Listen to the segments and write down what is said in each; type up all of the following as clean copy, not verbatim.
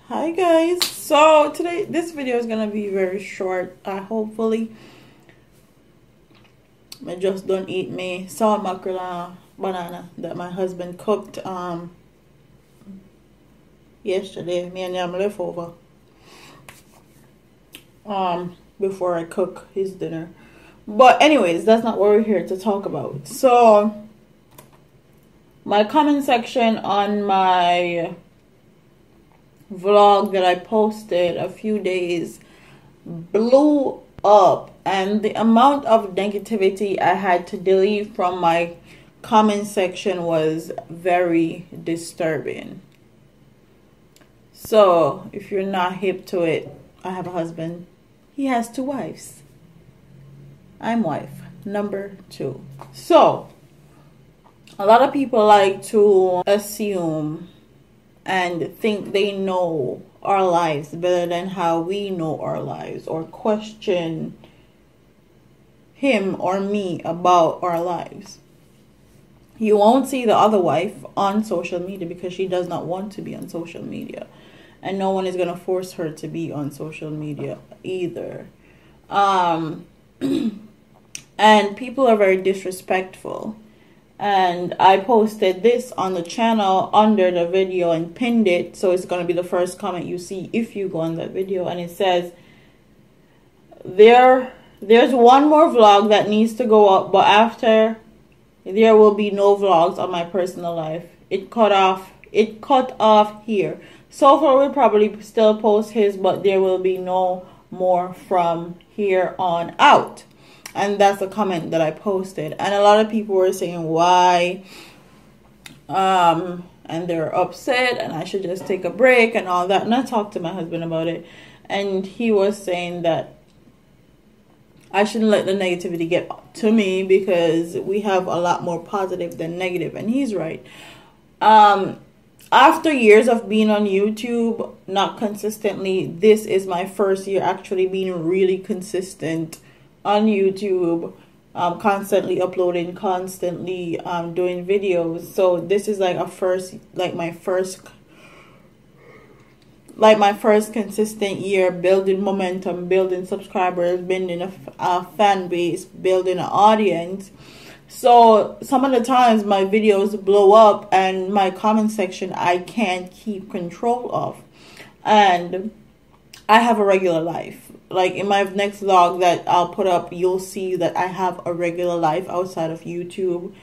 Hi guys, so today this video is gonna be very short. Hopefully I just don't eat me salt mackerel and banana that my husband cooked yesterday. Me and him leftover before I cook his dinner. But anyways, that's not what we're here to talk about. So my comment section on my vlog that I posted a few days blew up, and the amount of negativity I had to delete from my comment section was very disturbing. So if you're not hip to it, I have a husband. He has 2 wives. I'm wife number 2. So a lot of people like to assume and think they know our lives better than how we know our lives, or question him or me about our lives. You won't see the other wife on social media because she does not want to be on social media, and no one is going to force her to be on social media either. And people are very disrespectful. And I posted this on the channel under the video and pinned it, so it's going to be the first comment you see if you go on that video. And it says, there's one more vlog that needs to go up, but after there will be no vlogs on my personal life. It cut off here. So far we'll probably still post his, but there will be no more from here on out. And that's the comment that I posted. And a lot of people were saying why. And they're upset and I should just take a break and all that. And I talked to my husband about it. And he was saying that I shouldn't let the negativity get to me because we have a lot more positive than negative. And he's right. After years of being on YouTube, not consistently, this is my first year actually being really consistent on YouTube, constantly uploading, constantly doing videos. So this is like my first consistent year, building momentum, building subscribers, building a fan base, building an audience. So some of the times my videos blow up and my comment section I can't keep control of, and I have a regular life. Like in my next vlog that I'll put up, you'll see that I have a regular life outside of YouTube.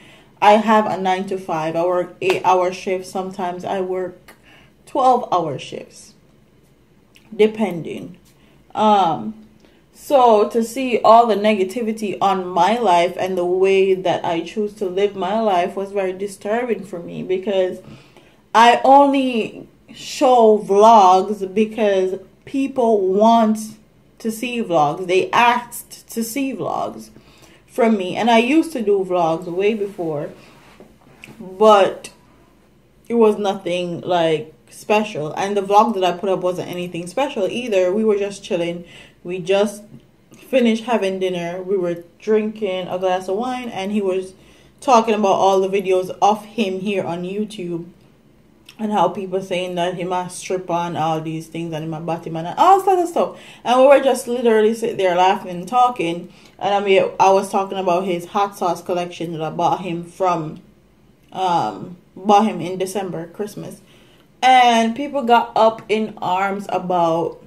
I have a 9 to 5. I work 8-hour shifts. Sometimes I work 12-hour shifts, depending. So to see all the negativity on my life and the way that I choose to live my life was very disturbing for me, because I only show vlogs because people want to see vlogs. They asked to see vlogs from me, and I used to do vlogs way before, but it was nothing like special. And the vlog that I put up wasn't anything special either. We were just chilling. We just finished having dinner. We were drinking a glass of wine, and he was talking about all the videos of him here on YouTube, and how people saying that he must strip on all these things and he must body man and all sorts of stuff. And we were just literally sitting there laughing and talking. And I was talking about his hot sauce collection that I bought him in December, Christmas. And people got up in arms about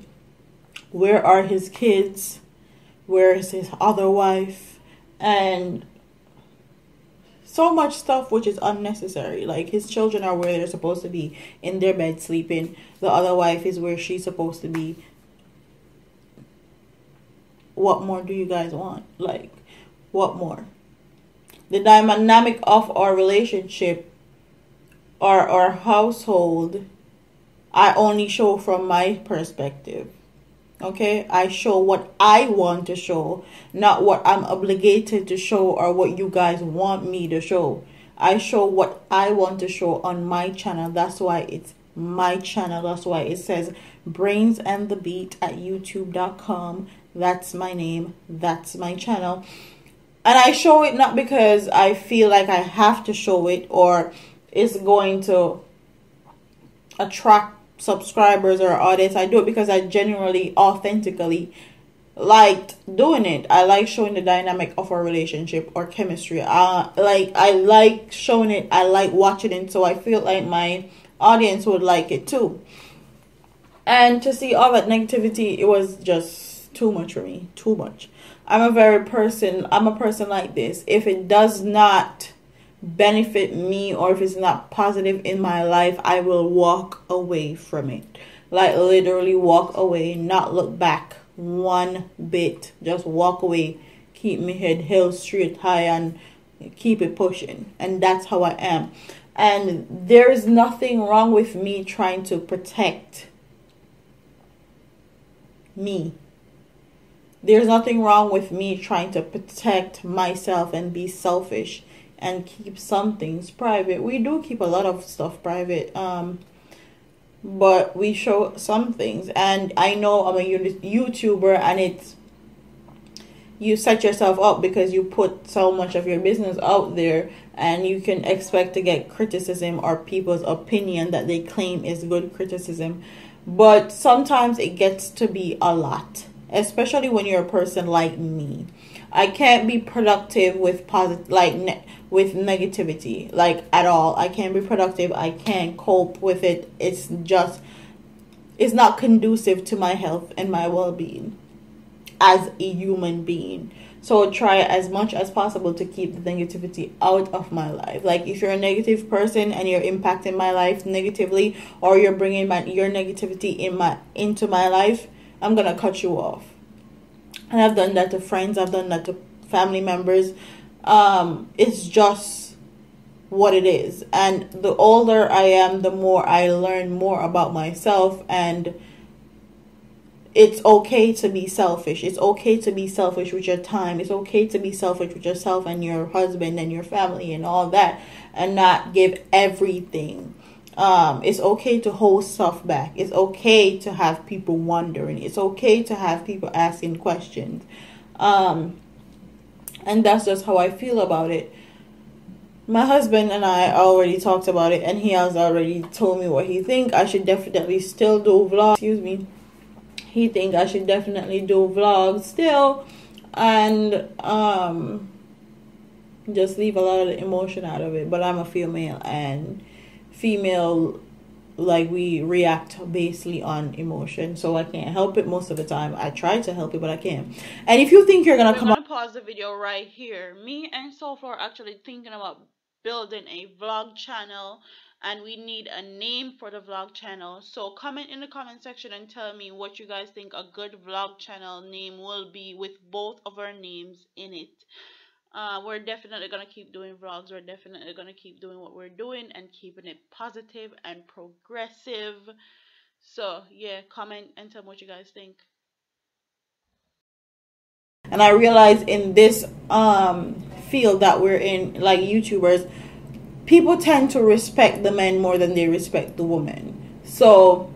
where are his kids, where is his other wife, and so much stuff which is unnecessary. Like his children are where they're supposed to be, in their bed sleeping. The other wife is where she's supposed to be. What more do you guys want? Like, what more? The dynamic of our relationship, our household, I only show from my perspective. Okay, I show what I want to show, not what I'm obligated to show or what you guys want me to show. I show what I want to show on my channel. That's why it's my channel. That's why it says Brains and the Beat at youtube.com. That's my name. That's my channel. And I show it not because I feel like I have to show it or it's going to attract subscribers or audience. I do it because I genuinely, authentically liked doing it. I like showing the dynamic of our relationship or chemistry. I like showing it. I like watching it. So I feel like my audience would like it too. And to see all that negativity, it was just too much for me. Too much. I'm a person like this. If it does not benefit me or if it's not positive in my life, I will walk away from it. Like literally walk away, not look back one bit. Just walk away. Keep my head held straight high and keep it pushing. And that's how I am. And there is nothing wrong with me trying to protect me. There's nothing wrong with me trying to protect myself and be selfish and keep some things private. We do keep a lot of stuff private, but we show some things. And I know I'm a YouTuber, and it's, you set yourself up because you put so much of your business out there, and you can expect to get criticism or people's opinion that they claim is good criticism. But sometimes it gets to be a lot, especially when you're a person like me. I can't be productive with with negativity, like at all. I can't be productive. I can't cope with it. It's not conducive to my health and my well-being as a human being. So try as much as possible to keep the negativity out of my life. Like if you're a negative person and you're impacting my life negatively, or you're bringing your negativity into my life, I'm gonna cut you off. And I've done that to friends. I've done that to family members. It's just what it is. And the older I am, the more I learn more about myself. And it's okay to be selfish. It's okay to be selfish with your time. It's okay to be selfish with yourself and your husband and your family and all that, and not give everything. It's okay to hold stuff back. It's okay to have people wondering. It's okay to have people asking questions. And that's just how I feel about it. My husband and I already talked about it, and he has already told me what he thinks. I should definitely still do vlogs. Excuse me. He think I should definitely do vlogs still, and just leave a lot of the emotion out of it. But I'm a female, and female, like, we react basically on emotion, so I can't help it most of the time. I try to help it, but I can't. And if you think you're gonna come, I'm gonna pause the video right here. Me and Sophie are actually thinking about building a vlog channel, and we need a name for the vlog channel. So comment in the comment section and tell me what you guys think a good vlog channel name will be with both of our names in it. We're definitely gonna keep doing vlogs. We're definitely gonna keep doing what we're doing and keeping it positive and progressive. So yeah, comment and tell me what you guys think. And I realize in this field that we're in, like YouTubers, people tend to respect the men more than they respect the women. So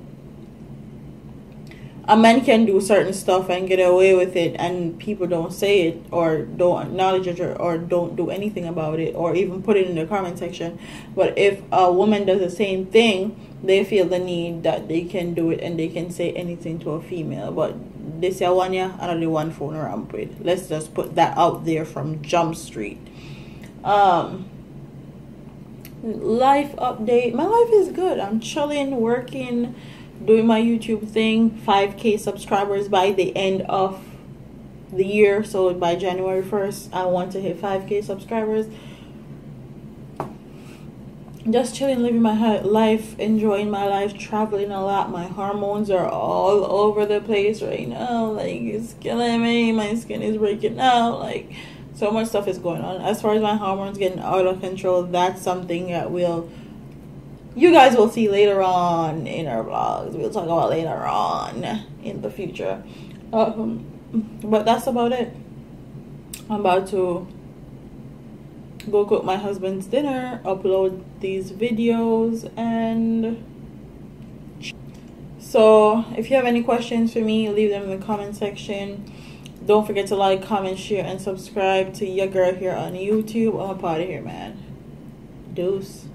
a man can do certain stuff and get away with it, and people don't say it or don't acknowledge it, or don't do anything about it, or even put it in the comment section. But if a woman does the same thing, they feel the need that they can do it and they can say anything to a female. But this one, yeah, another one phone around with. Let's just put that out there from Jump Street. Life update. My life is good. I'm chilling, working, doing my YouTube thing. 5K subscribers by the end of the year. So by January 1st, I want to hit 5K subscribers. Just chilling, living my life, enjoying my life, traveling a lot. My hormones are all over the place right now. Like, it's killing me. My skin is breaking out. Like, so much stuff is going on. As far as my hormones getting out of control, that's something that you guys will see later on in our vlogs. We'll talk about later on in the future. But that's about it. I'm about to go cook my husband's dinner, upload these videos, and so if you have any questions for me, leave them in the comment section. Don't forget to like, comment, share, and subscribe to your girl here on YouTube. I'm a part of here, man. Deuce.